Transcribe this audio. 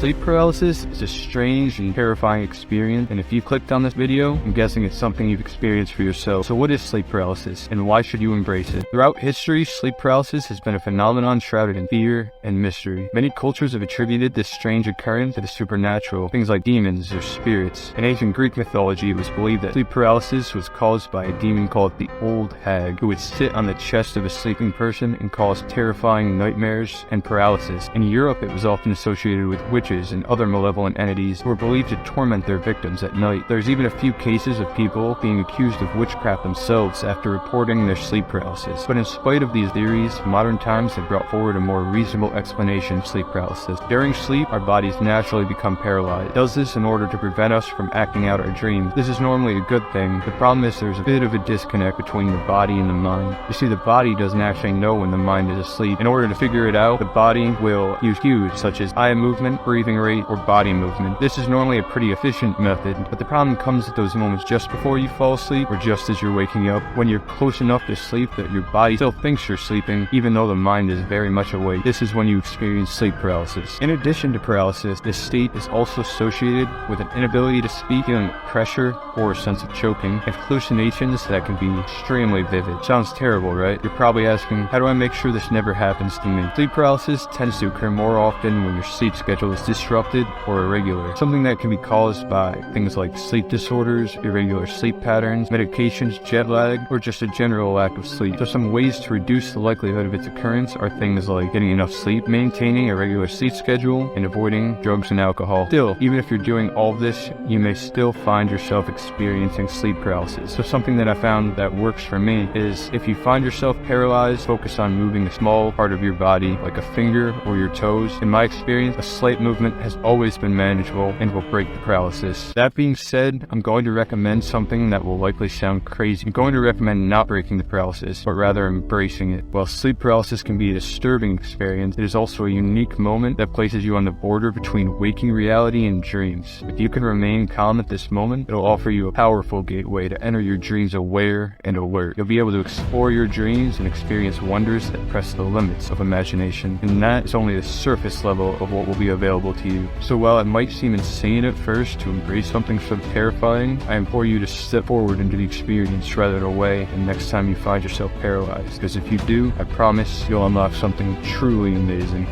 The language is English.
Sleep paralysis is a strange and terrifying experience, and if you clicked on this video, I'm guessing it's something you've experienced for yourself. So what is sleep paralysis, and why should you embrace it? Throughout history, sleep paralysis has been a phenomenon shrouded in fear and mystery. Many cultures have attributed this strange occurrence to the supernatural, things like demons or spirits. In ancient Greek mythology, it was believed that sleep paralysis was caused by a demon called the Old Hag, who would sit on the chest of a sleeping person and cause terrifying nightmares and paralysis. In Europe, it was often associated with witches and other malevolent entities who were believed to torment their victims at night. There's even a few cases of people being accused of witchcraft themselves after reporting their sleep paralysis. But in spite of these theories, modern times have brought forward a more reasonable explanation of sleep paralysis. During sleep, our bodies naturally become paralyzed. It does this in order to prevent us from acting out our dreams. This is normally a good thing. The problem is there's a bit of a disconnect between the body and the mind. You see, the body doesn't actually know when the mind is asleep. In order to figure it out, the body will use cues such as eye movement, breathing rate, or body movement. This is normally a pretty efficient method, but the problem comes at those moments just before you fall asleep or just as you're waking up, when you're close enough to sleep that your body still thinks you're sleeping, even though the mind is very much awake. This is when you experience sleep paralysis. In addition to paralysis, this state is also associated with an inability to speak, feeling pressure or a sense of choking, and hallucinations that can be extremely vivid. Sounds terrible, right? You're probably asking, how do I make sure this never happens to me? Sleep paralysis tends to occur more often when your sleep schedule is disrupted or irregular, something that can be caused by things like sleep disorders, irregular sleep patterns, medications, jet lag, or just a general lack of sleep. So some ways to reduce the likelihood of its occurrence are things like getting enough sleep, maintaining a regular sleep schedule, and avoiding drugs and alcohol. Still, even if you're doing all of this, you may still find yourself experiencing sleep paralysis. So something that I found that works for me is if you find yourself paralyzed, focus on moving a small part of your body, like a finger or your toes. In my experience, a slight movement has always been manageable and will break the paralysis. That being said, I'm going to recommend something that will likely sound crazy. I'm going to recommend not breaking the paralysis, but rather embracing it. While sleep paralysis can be a disturbing experience, it is also a unique moment that places you on the border between waking reality and dreams. If you can remain calm at this moment, it'll offer you a powerful gateway to enter your dreams aware and alert. You'll be able to explore your dreams and experience wonders that press the limits of imagination, and that is only the surface level of what will be available to you. So while it might seem insane at first to embrace something so terrifying, I implore you to step forward into the experience rather than away, and next time you find yourself paralyzed, because if you do, I promise you'll unlock something truly amazing.